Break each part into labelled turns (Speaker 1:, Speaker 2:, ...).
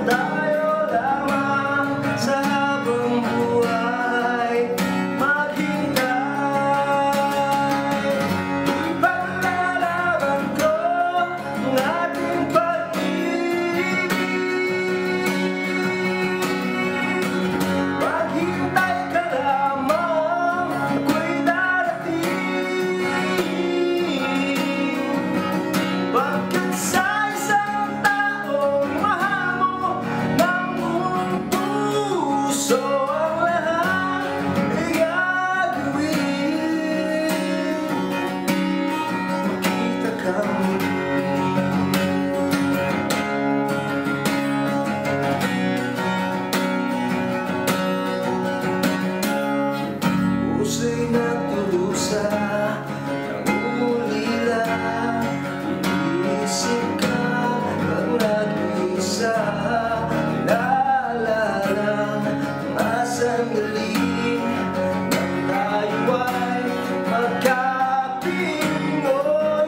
Speaker 1: tayo lamang sa habang buhay maghintay. Ipaglalaban ko ang ating pag-ibig. Maghintay ka lamang, ako'y darating. Pagkat sa isang taong mahal mo ng buong puso, ang lahat ay gagawin. Makita ka muli. Puso'y nagdurusa, nangungulila. Iisip ka pag nag-iisa, naalala mga sandali nang tayo ay magkapiling. O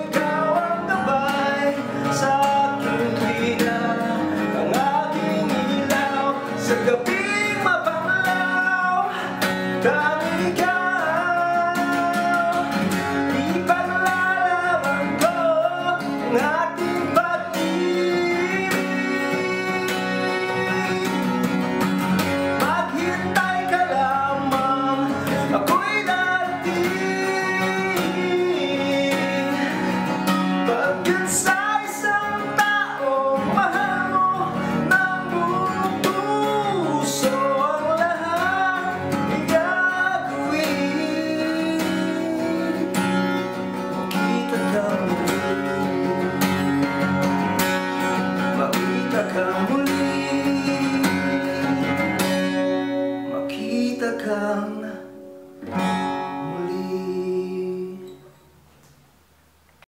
Speaker 1: ikaw ang gabay sa aking tuwina, ang aking ilaw sa gabi.